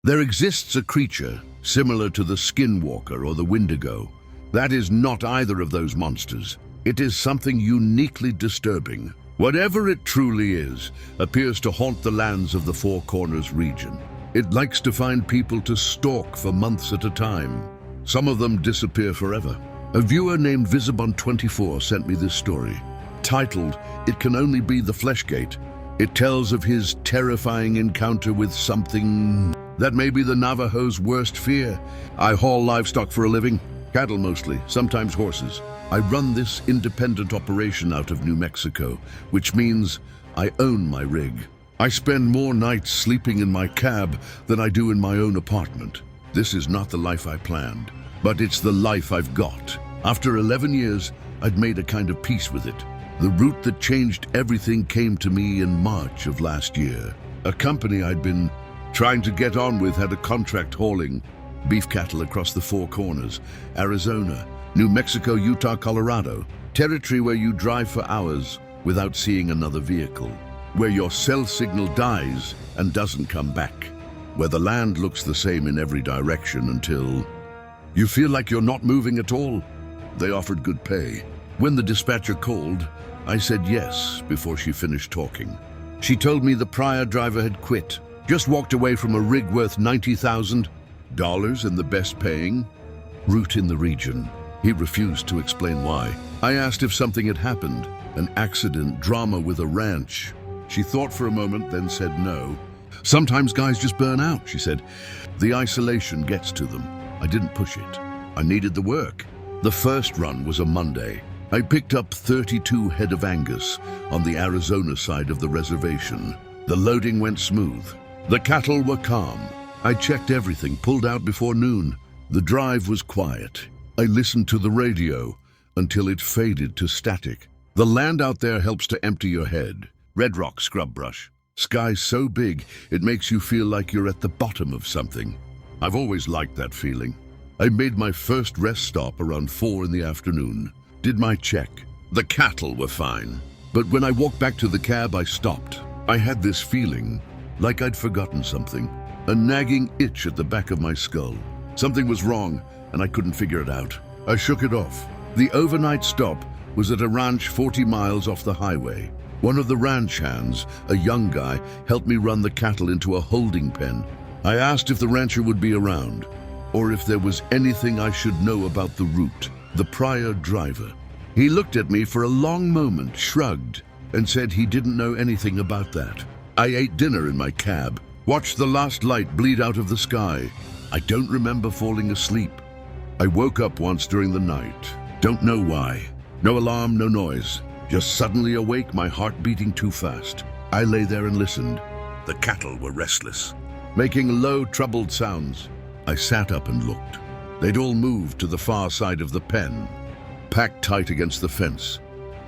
There exists a creature similar to the Skinwalker or the Wendigo. That is not either of those monsters. It is something uniquely disturbing. Whatever it truly is, appears to haunt the lands of the Four Corners region. It likes to find people to stalk for months at a time. Some of them disappear forever. A viewer named Visibon24 sent me this story, titled, "It Can Only Be the Fleshgate." It tells of his terrifying encounter with something that may be the Navajo's worst fear. I haul livestock for a living, cattle mostly, sometimes horses. I run this independent operation out of New Mexico, which means I own my rig. I spend more nights sleeping in my cab than I do in my own apartment. This is not the life I planned, but it's the life I've got. After 11 years, I'd made a kind of peace with it. The route that changed everything came to me in March of last year. A company I'd been trying to get on with had a contract hauling beef cattle across the Four Corners, Arizona, New Mexico, Utah, Colorado, territory where you drive for hours without seeing another vehicle, where your cell signal dies and doesn't come back, where the land looks the same in every direction until you feel like you're not moving at all. They offered good pay. When the dispatcher called, I said yes before she finished talking. She told me the prior driver had quit, just walked away from a rig worth $90,000 and the best paying route in the region. He refused to explain why. I asked if something had happened, an accident, drama with a ranch. She thought for a moment, then said no. Sometimes guys just burn out, she said. The isolation gets to them. I didn't push it. I needed the work. The first run was a Monday. I picked up 32 head of Angus on the Arizona side of the reservation. The loading went smooth. The cattle were calm. I checked everything, pulled out before noon. The drive was quiet. I listened to the radio until it faded to static. The land out there helps to empty your head. Red rock scrub brush. Sky so big, it makes you feel like you're at the bottom of something. I've always liked that feeling. I made my first rest stop around 4 in the afternoon. Did my check. The cattle were fine. But when I walked back to the cab, I stopped. I had this feeling, like I'd forgotten something. A nagging itch at the back of my skull. Something was wrong, and I couldn't figure it out. I shook it off. The overnight stop was at a ranch 40 miles off the highway. One of the ranch hands, a young guy, helped me run the cattle into a holding pen. I asked if the rancher would be around, or if there was anything I should know about the route. The prior driver. He looked at me for a long moment, shrugged, and said he didn't know anything about that. I ate dinner in my cab, watched the last light bleed out of the sky. I don't remember falling asleep. I woke up once during the night. Don't know why. No alarm, no noise. Just suddenly awake, my heart beating too fast. I lay there and listened. The cattle were restless, making low, troubled sounds. I sat up and looked. They'd all moved to the far side of the pen, packed tight against the fence.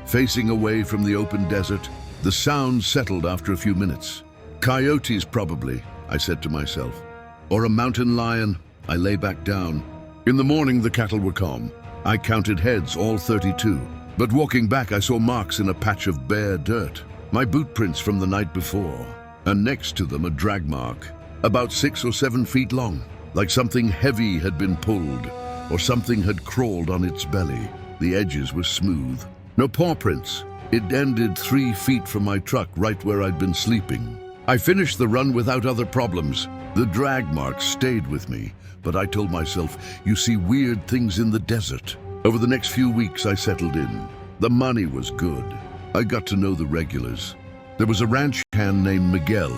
Facing away from the open desert, the sound settled after a few minutes. Coyotes probably, I said to myself. Or a mountain lion. I lay back down. In the morning, the cattle were calm. I counted heads, all 32. But walking back, I saw marks in a patch of bare dirt. My boot prints from the night before. And next to them, a drag mark, about 6 or 7 feet long. Like something heavy had been pulled, or something had crawled on its belly. The edges were smooth. No paw prints. It ended 3 feet from my truck, right where I'd been sleeping. I finished the run without other problems. The drag marks stayed with me, but I told myself, you see weird things in the desert. Over the next few weeks, I settled in. The money was good. I got to know the regulars. There was a ranch hand named Miguel.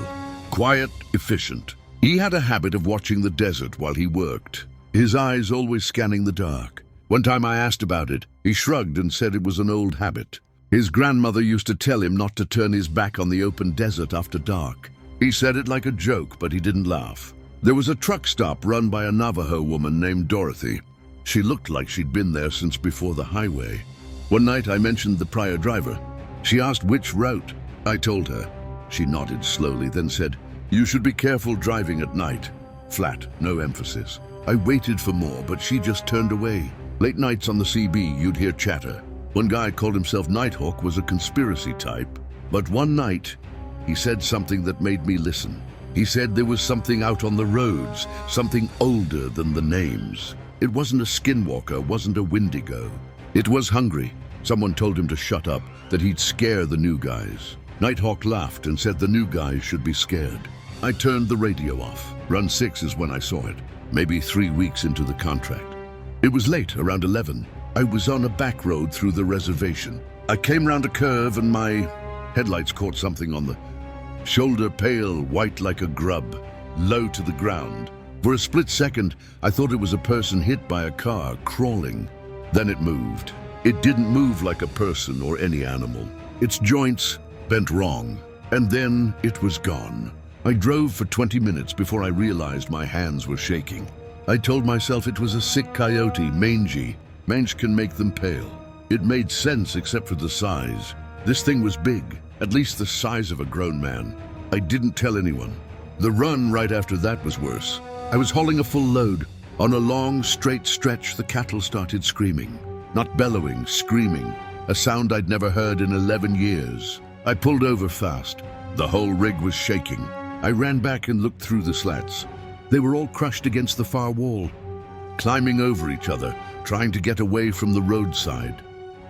Quiet, efficient. He had a habit of watching the desert while he worked, his eyes always scanning the dark. One time I asked about it, he shrugged and said it was an old habit. His grandmother used to tell him not to turn his back on the open desert after dark. He said it like a joke, but he didn't laugh. There was a truck stop run by a Navajo woman named Dorothy. She looked like she'd been there since before the highway. One night I mentioned the prior driver. She asked which route. I told her. She nodded slowly, then said, "You should be careful driving at night." Flat, no emphasis. I waited for more, but she just turned away. Late nights on the CB, you'd hear chatter. One guy called himself Nighthawk was a conspiracy type. But one night, he said something that made me listen. He said there was something out on the roads, something older than the names. It wasn't a Skinwalker, wasn't a Wendigo. It was hungry. Someone told him to shut up, that he'd scare the new guys. Nighthawk laughed and said the new guys should be scared. I turned the radio off. Run 6 is when I saw it, maybe 3 weeks into the contract. It was late, around 11. I was on a back road through the reservation. I came round a curve and my headlights caught something on the shoulder, pale, white like a grub, low to the ground. For a split second, I thought it was a person hit by a car, crawling. Then it moved. It didn't move like a person or any animal. Its joints bent wrong, and then it was gone. I drove for 20 minutes before I realized my hands were shaking. I told myself it was a sick coyote, mangy. Mange can make them pale. It made sense except for the size. This thing was big, at least the size of a grown man. I didn't tell anyone. The run right after that was worse. I was hauling a full load. On a long, straight stretch, the cattle started screaming. Not bellowing, screaming. A sound I'd never heard in 11 years. I pulled over fast. The whole rig was shaking. I ran back and looked through the slats. They were all crushed against the far wall, climbing over each other, trying to get away from the roadside.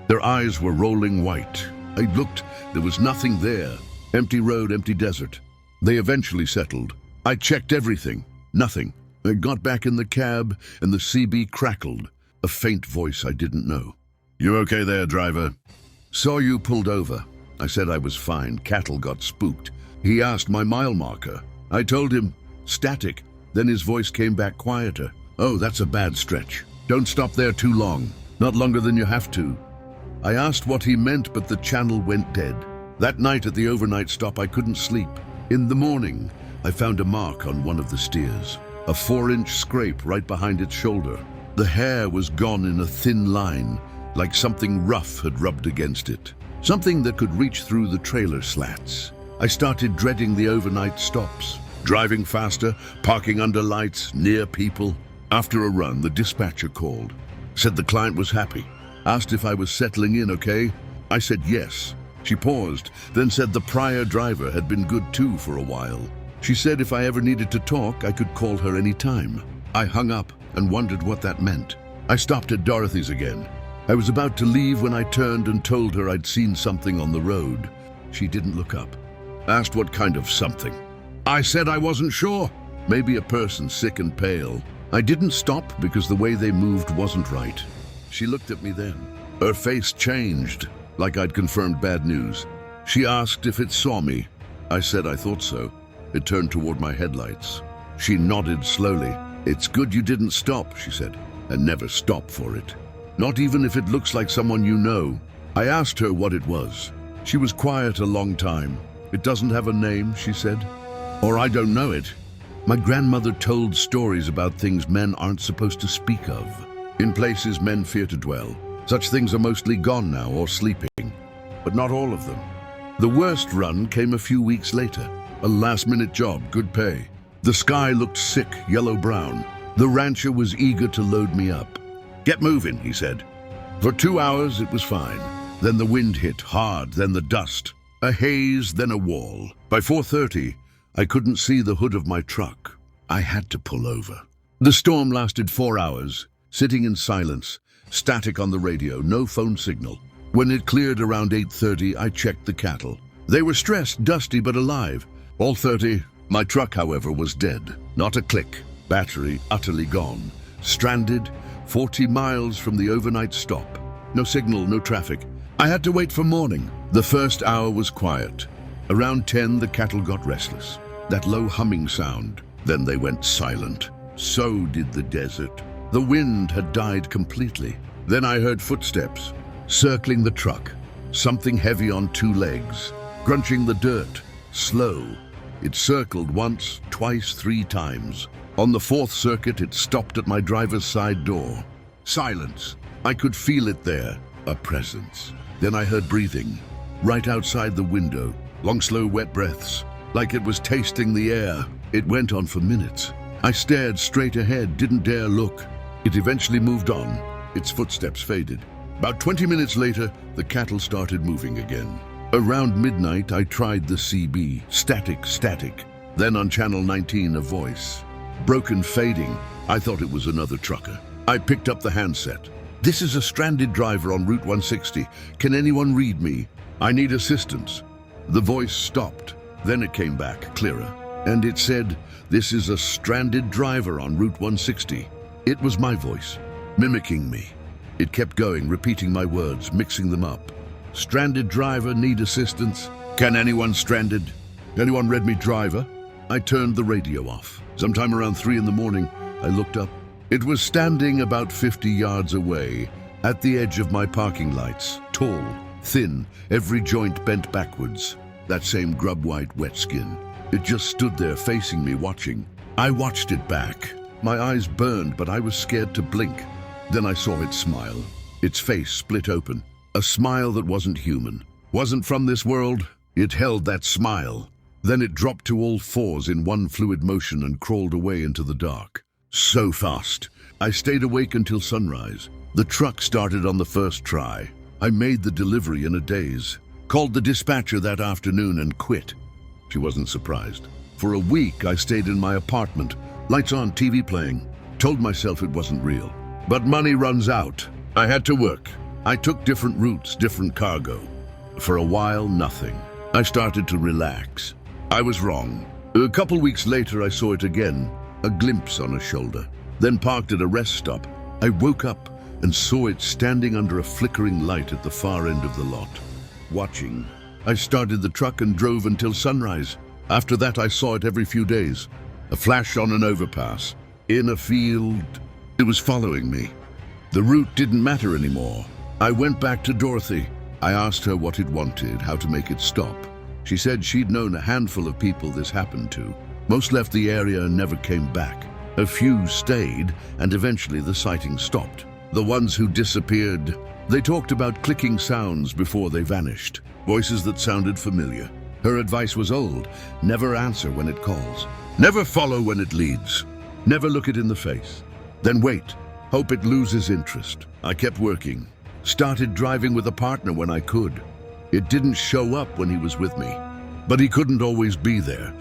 Their eyes were rolling white. I looked, there was nothing there. Empty road, empty desert. They eventually settled. I checked everything. Nothing. I got back in the cab and the CB crackled. A faint voice I didn't know. "You okay there, driver?" "Saw you pulled over." I said I was fine. Cattle got spooked. He asked my mile marker. I told him, static. Then his voice came back quieter. "Oh, that's a bad stretch. Don't stop there too long. Not longer than you have to." I asked what he meant, but the channel went dead. That night at the overnight stop, I couldn't sleep. In the morning, I found a mark on one of the steers. A 4-inch scrape right behind its shoulder. The hair was gone in a thin line, like something rough had rubbed against it. Something that could reach through the trailer slats. I started dreading the overnight stops. Driving faster, parking under lights, near people. After a run, the dispatcher called. Said the client was happy. Asked if I was settling in okay. I said yes. She paused, then said the prior driver had been good too for a while. She said if I ever needed to talk, I could call her any time. I hung up and wondered what that meant. I stopped at Dorothy's again. I was about to leave when I turned and told her I'd seen something on the road. She didn't look up. Asked what kind of something. I said I wasn't sure. Maybe a person sick and pale. I didn't stop because the way they moved wasn't right. She looked at me then. Her face changed, like I'd confirmed bad news. She asked if it saw me. I said I thought so. It turned toward my headlights. She nodded slowly. "It's good you didn't stop," she said, "and never stop for it. Not even if it looks like someone you know." I asked her what it was. She was quiet a long time. "It doesn't have a name," she said. "Or I don't know it. My grandmother told stories about things men aren't supposed to speak of. In places men fear to dwell. Such things are mostly gone now or sleeping, but not all of them." The worst run came a few weeks later. A last-minute job, good pay. The sky looked sick, yellow-brown. The rancher was eager to load me up. "Get moving," he said. For 2 hours it was fine. Then the wind hit hard, then the dust. A haze, then a wall. By 4:30, I couldn't see the hood of my truck. I had to pull over. The storm lasted 4 hours, sitting in silence, static on the radio, no phone signal. When it cleared around 8:30, I checked the cattle. They were stressed, dusty, but alive. All 30. My truck, however, was dead. Not a click. Battery utterly gone. Stranded 40 miles from the overnight stop. No signal, no traffic. I had to wait for morning. The first hour was quiet. Around 10, the cattle got restless. That low humming sound. Then they went silent. So did the desert. The wind had died completely. Then I heard footsteps, circling the truck. Something heavy on 2 legs, crunching the dirt. Slow. It circled once, twice, 3 times. On the 4th circuit, it stopped at my driver's side door. Silence. I could feel it there, a presence. Then I heard breathing, right outside the window. Long, slow, wet breaths, like it was tasting the air. It went on for minutes. I stared straight ahead, didn't dare look. It eventually moved on. Its footsteps faded. About 20 minutes later, the cattle started moving again. Around midnight, I tried the CB. Static, static. Then on channel 19, a voice. Broken, fading. I thought it was another trucker. I picked up the handset. This is a stranded driver on Route 160. Can anyone read me? I need assistance. The voice stopped. Then it came back, clearer. And it said, this is a stranded driver on Route 160. It was my voice, mimicking me. It kept going, repeating my words, mixing them up. Stranded driver, need assistance. Can anyone stranded? Anyone read me driver? I turned the radio off. Sometime around 3 in the morning, I looked up. It was standing about 50 yards away, at the edge of my parking lights, tall, thin, every joint bent backwards. That same grub-white wet skin. It just stood there facing me, watching. I watched it back. My eyes burned, but I was scared to blink. Then I saw it smile. Its face split open. A smile that wasn't human. Wasn't from this world. It held that smile. Then it dropped to all fours in one fluid motion and crawled away into the dark. So fast. I stayed awake until sunrise. The truck started on the first try. I made the delivery in a daze. Called the dispatcher that afternoon and quit. She wasn't surprised. For a week, I stayed in my apartment. Lights on, TV playing. Told myself it wasn't real. But money runs out. I had to work. I took different routes, different cargo. For a while, nothing. I started to relax. I was wrong. A couple weeks later, I saw it again. A glimpse on a shoulder. Then parked at a rest stop. I woke up and saw it standing under a flickering light at the far end of the lot. Watching. I started the truck and drove until sunrise. After that, I saw it every few days. A flash on an overpass. In a field. It was following me. The route didn't matter anymore. I went back to Dorothy. I asked her what it wanted, how to make it stop. She said she'd known a handful of people this happened to. Most left the area and never came back. A few stayed, and eventually the sighting stopped. The ones who disappeared, they talked about clicking sounds before they vanished. Voices that sounded familiar. Her advice was old. Never answer when it calls. Never follow when it leads. Never look it in the face. Then wait. Hope it loses interest. I kept working. Started driving with a partner when I could. It didn't show up when he was with me. But he couldn't always be there.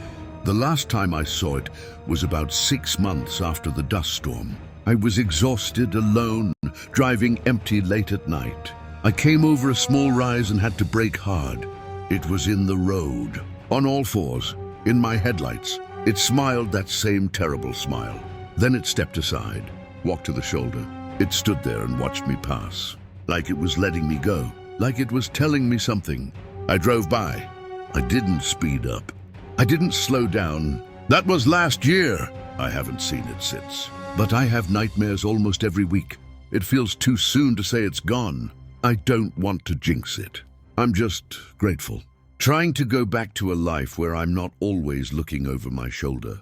The last time I saw it was about 6 months after the dust storm. I was exhausted, alone, driving empty late at night. I came over a small rise and had to brake hard. It was in the road, on all fours, in my headlights. It smiled that same terrible smile. Then it stepped aside, walked to the shoulder. It stood there and watched me pass, like it was letting me go, like it was telling me something. I drove by. I didn't speed up. I didn't slow down. That was last year. I haven't seen it since. But I have nightmares almost every week. It feels too soon to say it's gone. I don't want to jinx it. I'm just grateful. Trying to go back to a life where I'm not always looking over my shoulder.